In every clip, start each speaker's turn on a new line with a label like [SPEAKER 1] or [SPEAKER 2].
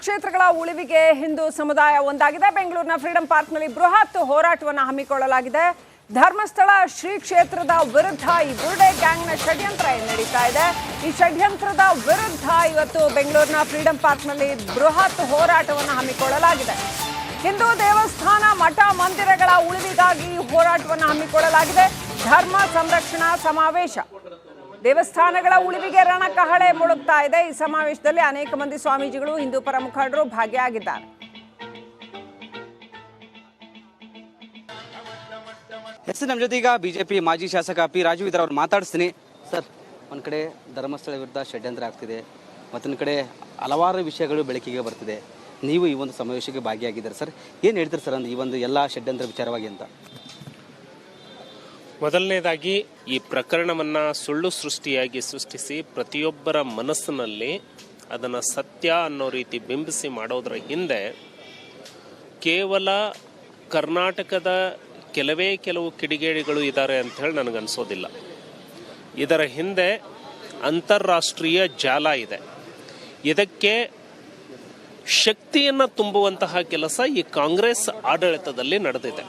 [SPEAKER 1] ಧರ್ಮಕ್ಷೇತ್ರಗಳ ಉಳಿವಿಗೆ ಹಿಂದೂ ಸಮುದಾಯ ಒಂದಾಗಿದೆ. ಬೆಂಗಳೂರಿನ ಫ್ರೀಡಂ ಪಾರ್ಕ್ನಲ್ಲಿ ಬೃಹತ್ ಹೋರಾಟವನ್ನು ಹಮ್ಮಿಕೊಳ್ಳಲಾಗಿದೆ. ಧರ್ಮಸ್ಥಳ ಶ್ರೀ ಕ್ಷೇತ್ರದ ವಿರುದ್ಧ ಈ ಬುರ್ಡೆ ಗ್ಯಾಂಗ್ನ ಷಡ್ಯಂತ್ರ ನಡೀತಾ ಇದೆ. ಈ ಷಡ್ಯಂತ್ರದ ವಿರುದ್ಧ ಇವತ್ತು ಬೆಂಗಳೂರಿನ ಫ್ರೀಡಂ ಪಾರ್ಕ್ನಲ್ಲಿ ಬೃಹತ್ ಹೋರಾಟವನ್ನು ಹಮ್ಮಿಕೊಳ್ಳಲಾಗಿದೆ. ಹಿಂದೂ ದೇವಸ್ಥಾನ ಮಠ ಮಂದಿರಗಳ ಉಳಿವಿಗಾಗಿ ಹೋರಾಟವನ್ನು ಹಮ್ಮಿಕೊಳ್ಳಲಾಗಿದೆ. ಧರ್ಮ ಸಂರಕ್ಷಣಾ ಸಮಾವೇಶ. ದೇವಸ್ಥಾನಗಳ ಉಳಿವಿಗೆ ರಣಕಹಳೆ ಮೊಳಗ್ತಾ ಇದೆ. ಈ ಸಮಾವೇಶದಲ್ಲಿ ಅನೇಕ ಮಂದಿ ಸ್ವಾಮೀಜಿಗಳು ಹಿಂದೂ ಪರ ಮುಖಂಡರು ಭಾಗಿಯಾಗಿದ್ದಾರೆ.
[SPEAKER 2] ನಮ್ಮ ಜೊತೆ ಈಗ ಬಿಜೆಪಿ ಮಾಜಿ ಶಾಸಕ ಪಿ ರಾಜು ಇದ್ದಾರೆ. ಅವ್ರು ಮಾತಾಡಿಸ್ತೀನಿ. ಸರ್, ಒಂದು ಕಡೆ ಧರ್ಮಸ್ಥಳ ವಿರುದ್ಧ ಷಡ್ಯಂತ್ರ ಆಗ್ತಿದೆ, ಮತ್ತೊಂದು ಕಡೆ ಹಲವಾರು ವಿಷಯಗಳು ಬೆಳಕಿಗೆ ಬರ್ತಿದೆ. ನೀವು ಈ ಒಂದು ಸಮಾವೇಶಕ್ಕೆ ಭಾಗಿಯಾಗಿದ್ದಾರೆ. ಸರ್, ಏನು ಹೇಳ್ತೀರಿ ಸರ್ ಈ ಒಂದು ಎಲ್ಲ ಷಡ್ಯಂತ್ರ ವಿಚಾರವಾಗಿ ಅಂತ?
[SPEAKER 3] ಮೊದಲನೇದಾಗಿ ಈ ಪ್ರಕರಣವನ್ನು ಸುಳ್ಳು ಸೃಷ್ಟಿಸಿ ಪ್ರತಿಯೊಬ್ಬರ ಮನಸ್ಸಿನಲ್ಲಿ ಅದನ್ನು ಸತ್ಯ ಅನ್ನೋ ರೀತಿ ಬಿಂಬಿಸಿ ಮಾಡೋದರ ಹಿಂದೆ ಕೇವಲ ಕರ್ನಾಟಕದ ಕೆಲವು ಕಿಡಿಗೇಡಿಗಳು ಇದ್ದಾರೆ ಅಂತ ಹೇಳಿ ನನಗನ್ಸೋದಿಲ್ಲ. ಇದರ ಹಿಂದೆ ಅಂತಾರಾಷ್ಟ್ರೀಯ ಜಾಲ ಇದೆ. ಇದಕ್ಕೆ ಶಕ್ತಿಯನ್ನು ತುಂಬುವಂತಹ ಕೆಲಸ ಈ ಕಾಂಗ್ರೆಸ್ ಆಡಳಿತದಲ್ಲಿ ನಡೆದಿದೆ.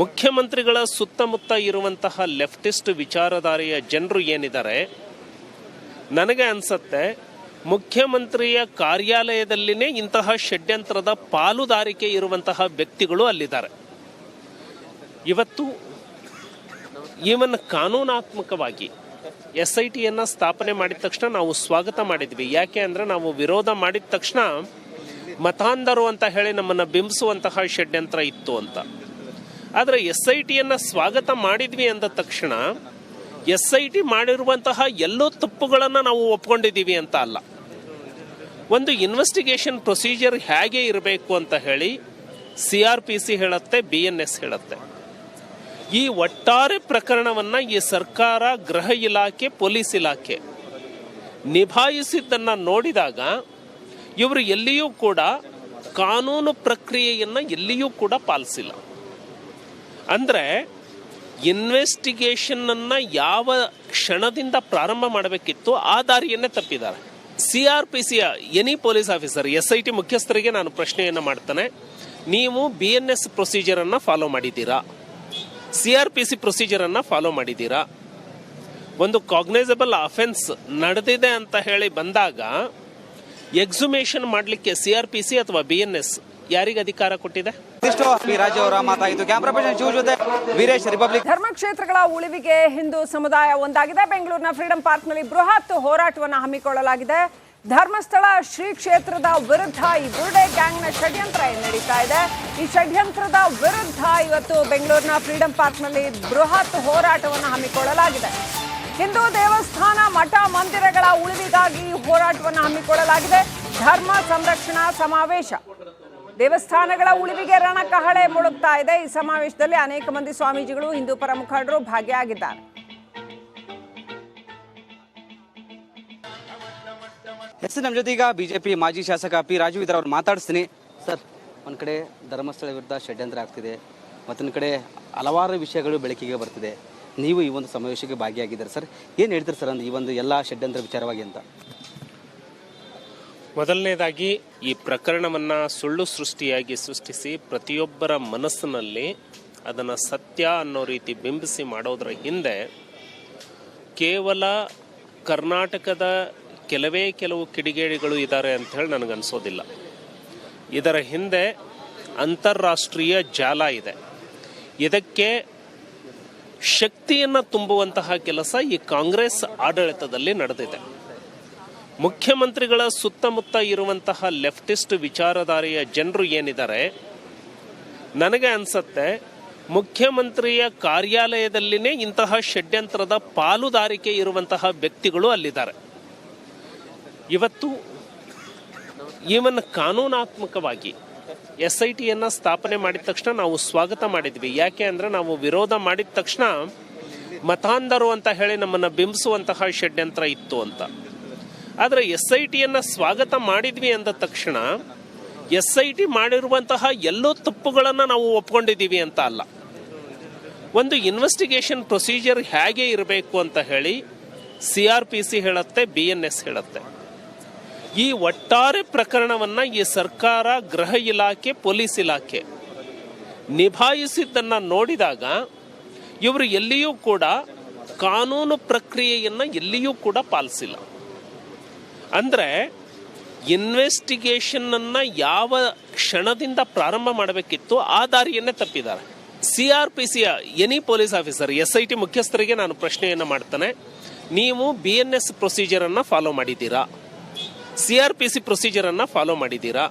[SPEAKER 3] ಮುಖ್ಯಮಂತ್ರಿಗಳ ಸುತ್ತಮುತ್ತ ಇರುವಂತಹ ಲೆಫ್ಟಿಸ್ಟ್ ವಿಚಾರಧಾರೆಯ ಜನರು ಏನಿದ್ದಾರೆ, ನನಗೆ ಅನ್ಸತ್ತೆ ಮುಖ್ಯಮಂತ್ರಿಯ ಕಾರ್ಯಾಲಯದಲ್ಲಿನೇ ಇಂತಹ ಷಡ್ಯಂತ್ರದ ಪಾಲುದಾರಿಕೆ ಇರುವಂತಹ ವ್ಯಕ್ತಿಗಳು ಅಲ್ಲಿದ್ದಾರೆ. ಇವತ್ತು ಕಾನೂನಾತ್ಮಕವಾಗಿ SITಯನ್ನು ಸ್ಥಾಪನೆ ಮಾಡಿದ ತಕ್ಷಣ ನಾವು ಸ್ವಾಗತ ಮಾಡಿದ್ವಿ. ಯಾಕೆ ಅಂದರೆ ನಾವು ವಿರೋಧ ಮಾಡಿದ ತಕ್ಷಣ ಮತಾಂಧರು ಅಂತ ಹೇಳಿ ನಮ್ಮನ್ನು ಬಿಂಬಿಸುವಂತಹ ಷಡ್ಯಂತ್ರ ಇತ್ತು ಅಂತ. ಆದರೆ SITಯನ್ನು ಸ್ವಾಗತ ಮಾಡಿದ್ವಿ ಅಂದ ತಕ್ಷಣ SIT ಮಾಡಿರುವಂತಹ ಎಲ್ಲೋ ತಪ್ಪುಗಳನ್ನು ನಾವು ಒಪ್ಕೊಂಡಿದ್ದೀವಿ ಅಂತ ಅಲ್ಲ. ಒಂದು ಇನ್ವೆಸ್ಟಿಗೇಷನ್ ಪ್ರೊಸೀಜರ್ ಹೇಗೆ ಇರಬೇಕು ಅಂತ ಹೇಳಿ CRPC ಹೇಳುತ್ತೆ, BNS ಹೇಳುತ್ತೆ. ಈ ಒಟ್ಟಾರೆ ಪ್ರಕರಣವನ್ನು ಈ ಸರ್ಕಾರ, ಗೃಹ ಇಲಾಖೆ, ಪೊಲೀಸ್ ಇಲಾಖೆ ನಿಭಾಯಿಸಿದ್ದನ್ನು ನೋಡಿದಾಗ ಇವರು ಎಲ್ಲಿಯೂ ಕೂಡ ಕಾನೂನು ಪ್ರಕ್ರಿಯೆಯನ್ನು ಎಲ್ಲಿಯೂ ಕೂಡ ಪಾಲಿಸಿಲ್ಲ. ಅಂದರೆ ಇನ್ವೆಸ್ಟಿಗೇಷನನ್ನು ಯಾವ ಕ್ಷಣದಿಂದ ಪ್ರಾರಂಭ ಮಾಡಬೇಕಿತ್ತು ಆ ದಾರಿಯನ್ನೇ ತಪ್ಪಿದ್ದಾರೆ. CRPC any police officer, SIT ಮುಖ್ಯಸ್ಥರಿಗೆ ನಾನು ಪ್ರಶ್ನೆಯನ್ನು ಮಾಡ್ತಾನೆ, ನೀವು BNS ಪ್ರೊಸೀಜರನ್ನು ಫಾಲೋ ಮಾಡಿದ್ದೀರಾ? CRPC ಪ್ರೊಸೀಜರನ್ನು ಫಾಲೋ ಮಾಡಿದ್ದೀರಾ? ಒಂದು ಕಾಗ್ನೈಸಬಲ್ ಅಫೆನ್ಸ್ ನಡೆದಿದೆ ಅಂತ ಹೇಳಿ ಬಂದಾಗ ಎಕ್ಸುಮೇಷನ್ ಮಾಡಲಿಕ್ಕೆ CRPC ಅಥವಾ BNS ಯಾರಿಗೆ ಅಧಿಕಾರ ಕೊಟ್ಟಿದೆ?
[SPEAKER 1] ಧರ್ಮಕ್ಷೇತ್ರಗಳ ಉಳಿವಿಗೆ ಹಿಂದೂ ಸಮುದಾಯ ಒಂದಾಗಿದೆ. ಬೆಂಗಳೂರಿನ ಫ್ರೀಡಂ ಪಾರ್ಕ್ನಲ್ಲಿ ಬೃಹತ್ ಹೋರಾಟವನ್ನು ಹಮ್ಮಿಕೊಳ್ಳಲಾಗಿದೆ. ಧರ್ಮಸ್ಥಳ ಶ್ರೀ ಕ್ಷೇತ್ರದ ವಿರುದ್ಧ ಈ ಬುರ್ಡೆ ಗ್ಯಾಂಗ್ನ ಷಡ್ಯಂತ್ರ ನಡೀತಾ ಇದೆ. ಈ ಷಡ್ಯಂತ್ರದ ವಿರುದ್ಧ ಇವತ್ತು ಬೆಂಗಳೂರಿನ ಫ್ರೀಡಂ ಪಾರ್ಕ್ನಲ್ಲಿ ಬೃಹತ್ ಹೋರಾಟವನ್ನು ಹಮ್ಮಿಕೊಳ್ಳಲಾಗಿದೆ. ಹಿಂದೂ ದೇವಸ್ಥಾನ ಮಠ ಮಂದಿರಗಳ ಉಳಿವಿಗಾಗಿ ಹೋರಾಟವನ್ನು ಹಮ್ಮಿಕೊಳ್ಳಲಾಗಿದೆ. ಧರ್ಮ ಸಂರಕ್ಷಣಾ ಸಮಾವೇಶ. ದೇವಸ್ಥಾನಗಳ ಉಳಿವಿಗೆ ರಣಕಹಳೆ ಮೊಳಗ್ತಾ ಇದೆ. ಈ ಸಮಾವೇಶದಲ್ಲಿ ಅನೇಕ ಮಂದಿ ಸ್ವಾಮೀಜಿಗಳು ಹಿಂದೂ ಪರ ಮುಖಂಡರು ಭಾಗಿಯಾಗಿದ್ದಾರೆ.
[SPEAKER 2] ನಮ್ಮ ಜೊತೆ ಈಗ ಬಿಜೆಪಿ ಮಾಜಿ ಶಾಸಕ ಪಿ ರಾಜು ಇದ್ದಾರೆ. ಅವ್ರು ಮಾತಾಡಿಸ್ತೀನಿ. ಸರ್, ಒಂದು ಕಡೆ ಧರ್ಮಸ್ಥಳ ವಿರುದ್ಧ ಷಡ್ಯಂತ್ರ ಆಗ್ತಿದೆ, ಮತ್ತೊಂದು ಕಡೆ ಹಲವಾರು ವಿಷಯಗಳು ಬೆಳಕಿಗೆ ಬರ್ತಿದೆ. ನೀವು ಈ ಒಂದು ಸಮಾವೇಶಕ್ಕೆ ಭಾಗಿಯಾಗಿದ್ದಾರೆ. ಸರ್, ಏನು ಹೇಳ್ತೀರಿ ಸರ್ ಈ ಒಂದು ಎಲ್ಲ ಷಡ್ಯಂತ್ರ ವಿಚಾರವಾಗಿ ಅಂತ?
[SPEAKER 3] ಮೊದಲನೇದಾಗಿ ಈ ಪ್ರಕರಣವನ್ನು ಸುಳ್ಳು ಸೃಷ್ಟಿಸಿ ಪ್ರತಿಯೊಬ್ಬರ ಮನಸ್ಸಿನಲ್ಲಿ ಅದನ್ನು ಸತ್ಯ ಅನ್ನೋ ರೀತಿ ಬಿಂಬಿಸಿ ಮಾಡೋದರ ಹಿಂದೆ ಕೇವಲ ಕರ್ನಾಟಕದ ಕೆಲವು ಕಿಡಿಗೇಡಿಗಳು ಇದ್ದಾರೆ ಅಂತ ಹೇಳಿ ನನಗನ್ಸೋದಿಲ್ಲ. ಇದರ ಹಿಂದೆ ಅಂತಾರಾಷ್ಟ್ರೀಯ ಜಾಲ ಇದೆ. ಇದಕ್ಕೆ ಶಕ್ತಿಯನ್ನು ತುಂಬುವಂತಹ ಕೆಲಸ ಈ ಕಾಂಗ್ರೆಸ್ ಆಡಳಿತದಲ್ಲಿ ನಡೆದಿದೆ. ಮುಖ್ಯಮಂತ್ರಿಗಳ ಸುತ್ತಮುತ್ತ ಇರುವಂತಹ ಲೆಫ್ಟಿಸ್ಟ್ ವಿಚಾರಧಾರೆಯ ಜನರು ಏನಿದ್ದಾರೆ, ನನಗೆ ಅನ್ಸತ್ತೆ ಮುಖ್ಯಮಂತ್ರಿಯ ಕಾರ್ಯಾಲಯದಲ್ಲಿನೇ ಇಂತಹ ಷಡ್ಯಂತ್ರದ ಪಾಲುದಾರಿಕೆ ಇರುವಂತಹ ವ್ಯಕ್ತಿಗಳು ಅಲ್ಲಿದ್ದಾರೆ. ಇವತ್ತು ಕಾನೂನಾತ್ಮಕವಾಗಿ SITಯನ್ನು ಸ್ಥಾಪನೆ ಮಾಡಿದ ತಕ್ಷಣ ನಾವು ಸ್ವಾಗತ ಮಾಡಿದ್ವಿ. ಯಾಕೆ ಅಂದರೆ ನಾವು ವಿರೋಧ ಮಾಡಿದ ತಕ್ಷಣ ಮತಾಂಧರು ಅಂತ ಹೇಳಿ ನಮ್ಮನ್ನು ಬಿಂಬಿಸುವಂತಹ ಷಡ್ಯಂತ್ರ ಇತ್ತು ಅಂತ. ಆದರೆ SITಯನ್ನು ಸ್ವಾಗತ ಮಾಡಿದ್ವಿ ಅಂದ ತಕ್ಷಣ SIT ಮಾಡಿರುವಂತಹ ಎಲ್ಲೋ ತಪ್ಪುಗಳನ್ನು ನಾವು ಒಪ್ಕೊಂಡಿದ್ದೀವಿ ಅಂತ ಅಲ್ಲ. ಒಂದು ಇನ್ವೆಸ್ಟಿಗೇಷನ್ ಪ್ರೊಸೀಜರ್ ಹೇಗೆ ಇರಬೇಕು ಅಂತ ಹೇಳಿ CRPC ಹೇಳುತ್ತೆ, BNS ಹೇಳುತ್ತೆ. ಈ ಒಟ್ಟಾರೆ ಪ್ರಕರಣವನ್ನ ಈ ಸರ್ಕಾರ, ಗೃಹ ಇಲಾಖೆ, ಪೊಲೀಸ್ ಇಲಾಖೆ ನಿಭಾಯಿಸಿದ್ದನ್ನ ನೋಡಿದಾಗ ಇವರು ಎಲ್ಲಿಯೂ ಕೂಡ ಕಾನೂನು ಪ್ರಕ್ರಿಯೆಯನ್ನ ಎಲ್ಲಿಯೂ ಕೂಡ ಪಾಲಿಸಿಲ್ಲ. ಅಂದ್ರೆ ಇನ್ವೆಸ್ಟಿಗೇಷನ್ ಅನ್ನ ಯಾವ ಕ್ಷಣದಿಂದ ಪ್ರಾರಂಭ ಮಾಡಬೇಕಿತ್ತು ಆ ದಾರಿಯನ್ನೇ ತಪ್ಪಿದ್ದಾರೆ. CRPCಯ ಎನಿ ಪೊಲೀಸ್ ಆಫೀಸರ್, SIT ಮುಖ್ಯಸ್ಥರಿಗೆ ನಾನು ಪ್ರಶ್ನೆಯನ್ನ ಮಾಡ್ತಾನೆ, ನೀವು BNS ಪ್ರೊಸೀಜರ್ ಅನ್ನ ಫಾಲೋ ಮಾಡಿದ್ದೀರಾ? CRPC ಪ್ರೊಸೀಜರ್ ಅನ್ನ ಫಾಲೋ ಮಾಡಿದ್ದೀರಾ?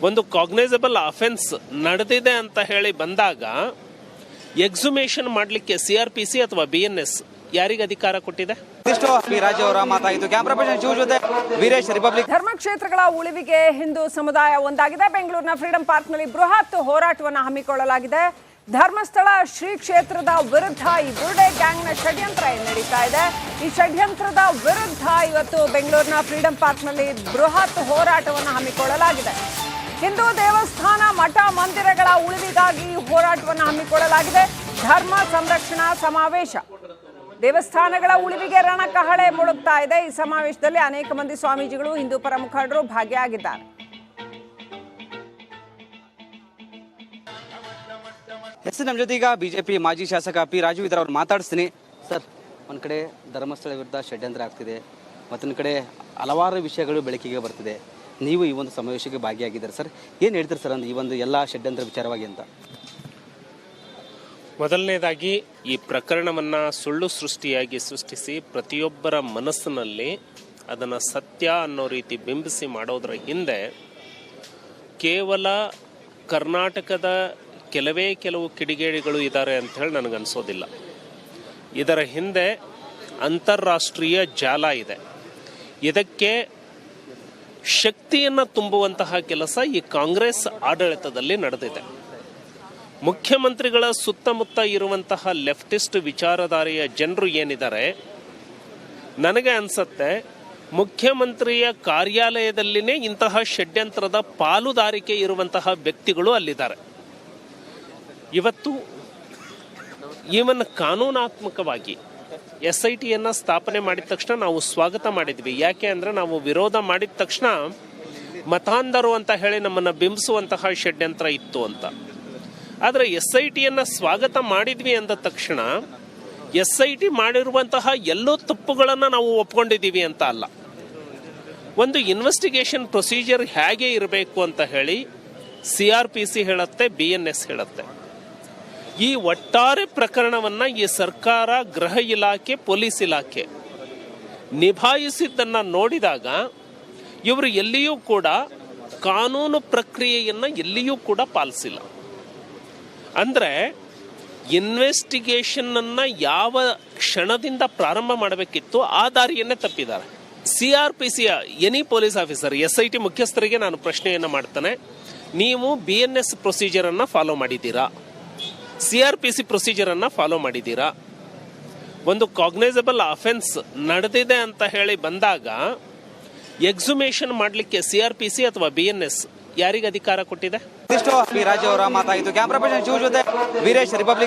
[SPEAKER 3] ಒಂದು ಕಾಗ್ನೈಸಬಲ್ ಅಫೆನ್ಸ್ ನಡೆದಿದೆ ಅಂತ ಹೇಳಿ ಬಂದಾಗ ಎಕ್ಸುಮೇಷನ್ ಮಾಡಲಿಕ್ಕೆ CRPC ಅಥವಾ BNS ಯಾರಿಗೆ ಅಧಿಕಾರ ಕೊಟ್ಟಿದೆ?
[SPEAKER 2] ಇದಿಷ್ಟು ಪಿ ರಾಜು ಅವರ ಮಾತಾಗಿತ್ತು. ಕ್ಯಾಮ್ರಾ ಪರ್ಸನ್ ಶಿವ ಜೊತೆ ವೀರೇಶ್, ರಿಪಬ್ಲಿಕ್.
[SPEAKER 1] ಧರ್ಮಕ್ಷೇತ್ರಗಳ ಉಳಿವಿಗೆ ಹಿಂದೂ ಸಮುದಾಯ ಒಂದಾಗಿದೆ. ಬೆಂಗಳೂರಿನ ಫ್ರೀಡಂ ಪಾರ್ಕ್ನಲ್ಲಿ ಬೃಹತ್ ಹೋರಾಟವನ್ನು ಹಮ್ಮಿಕೊಳ್ಳಲಾಗಿದೆ. ಧರ್ಮಸ್ಥಳ ಶ್ರೀ ಕ್ಷೇತ್ರದ ವಿರುದ್ಧ ಈ ಬುರ್ಡೆ ಗ್ಯಾಂಗ್ನ ಷಡ್ಯಂತ್ರ ನಡೀತಾ ಇದೆ. ಈ ಷಡ್ಯಂತ್ರದ ವಿರುದ್ಧ ಇವತ್ತು ಬೆಂಗಳೂರಿನ ಫ್ರೀಡಂ ಪಾರ್ಕ್ನಲ್ಲಿ ಬೃಹತ್ ಹೋರಾಟವನ್ನು ಹಮ್ಮಿಕೊಳ್ಳಲಾಗಿದೆ. ಹಿಂದೂ ದೇವಸ್ಥಾನ, ಮಠ, ಮಂದಿರಗಳ ಉಳಿವಿಗಾಗಿ ಹೋರಾಟವನ್ನು ಹಮ್ಮಿಕೊಳ್ಳಲಾಗಿದೆ. ಧರ್ಮ ಸಂರಕ್ಷಣಾ ಸಮಾವೇಶ. ದೇವಸ್ಥಾನಗಳ ಉಳಿವಿಗೆ ರಣಕಹಳೆ ಮೊಳಗ್ತಾ ಇದೆ. ಈ ಸಮಾವೇಶದಲ್ಲಿ ಅನೇಕ ಮಂದಿ ಸ್ವಾಮೀಜಿಗಳು, ಹಿಂದೂ ಪರ ಮುಖಂಡರು ಭಾಗಿಯಾಗಿದ್ದಾರೆ.
[SPEAKER 2] ನಮ್ಮ ಜೊತೆ ಈಗ ಬಿಜೆಪಿ ಮಾಜಿ ಶಾಸಕ ಪಿ ರಾಜು ಇದ್ದಾರೆ, ಅವ್ರು ಮಾತಾಡಿಸ್ತೀನಿ. ಸರ್, ಒಂದು ಕಡೆ ಧರ್ಮಸ್ಥಳ ವಿರುದ್ಧ ಷಡ್ಯಂತ್ರ ಆಗ್ತಿದೆ, ಮತ್ತೊಂದು ಕಡೆ ಹಲವಾರು ವಿಷಯಗಳು ಬೆಳಕಿಗೆ ಬರ್ತಿದೆ. ನೀವು ಈ ಒಂದು ಸಮಾವೇಶಕ್ಕೆ ಭಾಗಿಯಾಗಿದ್ದಾರೆ ಸರ್, ಏನು ಹೇಳ್ತೀರಿ ಸರ್ ಈ ಒಂದು ಎಲ್ಲ ಷಡ್ಯಂತ್ರ ವಿಚಾರವಾಗಿ ಅಂತ?
[SPEAKER 3] ಮೊದಲನೇದಾಗಿ ಈ ಪ್ರಕರಣವನ್ನ ಸುಳ್ಳು ಸೃಷ್ಟಿಸಿ ಪ್ರತಿಯೊಬ್ಬರ ಮನಸ್ಸಿನಲ್ಲಿ ಅದನ್ನು ಸತ್ಯ ಅನ್ನೋ ರೀತಿ ಬಿಂಬಿಸಿ ಮಾಡೋದ್ರ ಹಿಂದೆ ಕೇವಲ ಕರ್ನಾಟಕದ ಕೆಲವು ಕಿಡಿಗೇಡಿಗಳು ಇದ್ದಾರೆ ಅಂತ ಹೇಳಿ ನನಗನ್ಸೋದಿಲ್ಲ. ಇದರ ಹಿಂದೆ ಅಂತಾರಾಷ್ಟ್ರೀಯ ಜಾಲ ಇದೆ. ಇದಕ್ಕೆ ಶಕ್ತಿಯನ್ನು ತುಂಬುವಂತಹ ಕೆಲಸ ಈ ಕಾಂಗ್ರೆಸ್ ಆಡಳಿತದಲ್ಲಿ ನಡೆದಿದೆ. ಮುಖ್ಯಮಂತ್ರಿಗಳ ಸುತ್ತಮುತ್ತ ಇರುವಂತಹ ಲೆಫ್ಟಿಸ್ಟ್ ವಿಚಾರಧಾರೆಯ ಜನರು ಏನಿದ್ದಾರೆ, ನನಗೆ ಅನ್ಸತ್ತೆ ಮುಖ್ಯಮಂತ್ರಿಯ ಕಾರ್ಯಾಲಯದಲ್ಲಿನೇ ಇಂತಹ ಷಡ್ಯಂತ್ರದ ಪಾಲುದಾರಿಕೆ ಇರುವಂತಹ ವ್ಯಕ್ತಿಗಳು ಅಲ್ಲಿದ್ದಾರೆ. ಇವತ್ತು ಈವನ್ ಕಾನೂನಾತ್ಮಕವಾಗಿ SITಯನ್ನ ಸ್ಥಾಪನೆ ಮಾಡಿದ ತಕ್ಷಣ ನಾವು ಸ್ವಾಗತ ಮಾಡಿದ್ವಿ. ಯಾಕೆ ಅಂದ್ರೆ ನಾವು ವಿರೋಧ ಮಾಡಿದ ತಕ್ಷಣ ಮತಾಂಧರು ಅಂತ ಹೇಳಿ ನಮ್ಮನ್ನ ಬಿಂಬಿಸುವಂತಹ ಷಡ್ಯಂತ್ರ ಇತ್ತು ಅಂತ. ಆದರೆ SITಯನ್ನ ಸ್ವಾಗತ ಮಾಡಿದ್ವಿ ಅಂದ ತಕ್ಷಣ SIT ಮಾಡಿರುವಂತಹ ಎಲ್ಲೋ ತಪ್ಪುಗಳನ್ನು ನಾವು ಒಪ್ಕೊಂಡಿದ್ದೀವಿ ಅಂತ ಅಲ್ಲ. ಒಂದು ಇನ್ವೆಸ್ಟಿಗೇಷನ್ ಪ್ರೊಸೀಜರ್ ಹೇಗೆ ಇರಬೇಕು ಅಂತ ಹೇಳಿ CRPC ಹೇಳುತ್ತೆ, BNS ಹೇಳುತ್ತೆ. ಈ ಒಟ್ಟಾರೆ ಪ್ರಕರಣವನ್ನ ಈ ಸರ್ಕಾರ, ಗೃಹ ಇಲಾಖೆ, ಪೊಲೀಸ್ ಇಲಾಖೆ ನಿಭಾಯಿಸಿದ್ದನ್ನ ನೋಡಿದಾಗ ಇವರು ಎಲ್ಲಿಯೂ ಕೂಡ ಕಾನೂನು ಪ್ರಕ್ರಿಯೆಯನ್ನ ಎಲ್ಲಿಯೂ ಕೂಡ ಪಾಲಿಸಿಲ್ಲ. ಅಂದ್ರೆ ಇನ್ವೆಸ್ಟಿಗೇಷನ್ ಅನ್ನ ಯಾವ ಕ್ಷಣದಿಂದ ಪ್ರಾರಂಭ ಮಾಡಬೇಕಿತ್ತು ಆ ದಾರಿಯನ್ನೇ ತಪ್ಪಿದ್ದಾರೆ. CRPCಯ ಎನಿ ಪೊಲೀಸ್ ಆಫೀಸರ್, SIT ಮುಖ್ಯಸ್ಥರಿಗೆ ನಾನು ಪ್ರಶ್ನೆಯನ್ನ ಮಾಡ್ತಾನೆ, ನೀವು BNS ಪ್ರೊಸೀಜರ್ ಅನ್ನ ಫಾಲೋ ಮಾಡಿದ್ದೀರಾ? CRPC ಪ್ರೊಸೀಜರ್ ಅನ್ನ ಫಾಲೋ ಮಾಡಿದ್ದೀರಾ? ಒಂದು ಕಾಗ್ನೈಸಬಲ್ ಅಫೆನ್ಸ್ ನಡೆದಿದೆ ಅಂತ ಹೇಳಿ ಬಂದಾಗ ಎಕ್ಸುಮೇಷನ್ ಮಾಡಲಿಕ್ಕೆ CRPC ಅಥವಾ BNS ಯಾರಿಗೆ ಅಧಿಕಾರ ಕೊಟ್ಟಿದೆ?
[SPEAKER 2] ಇದಿಷ್ಟು ಪಿ ರಾಜು ಅವರ ಮಾತಾಗಿತ್ತು. ಕ್ಯಾಮ್ರಾ ಪರ್ಸನ್ ಶಿವ ಜೊತೆ ವೀರೇಶ್, ರಿಪಬ್ಲಿಕ್.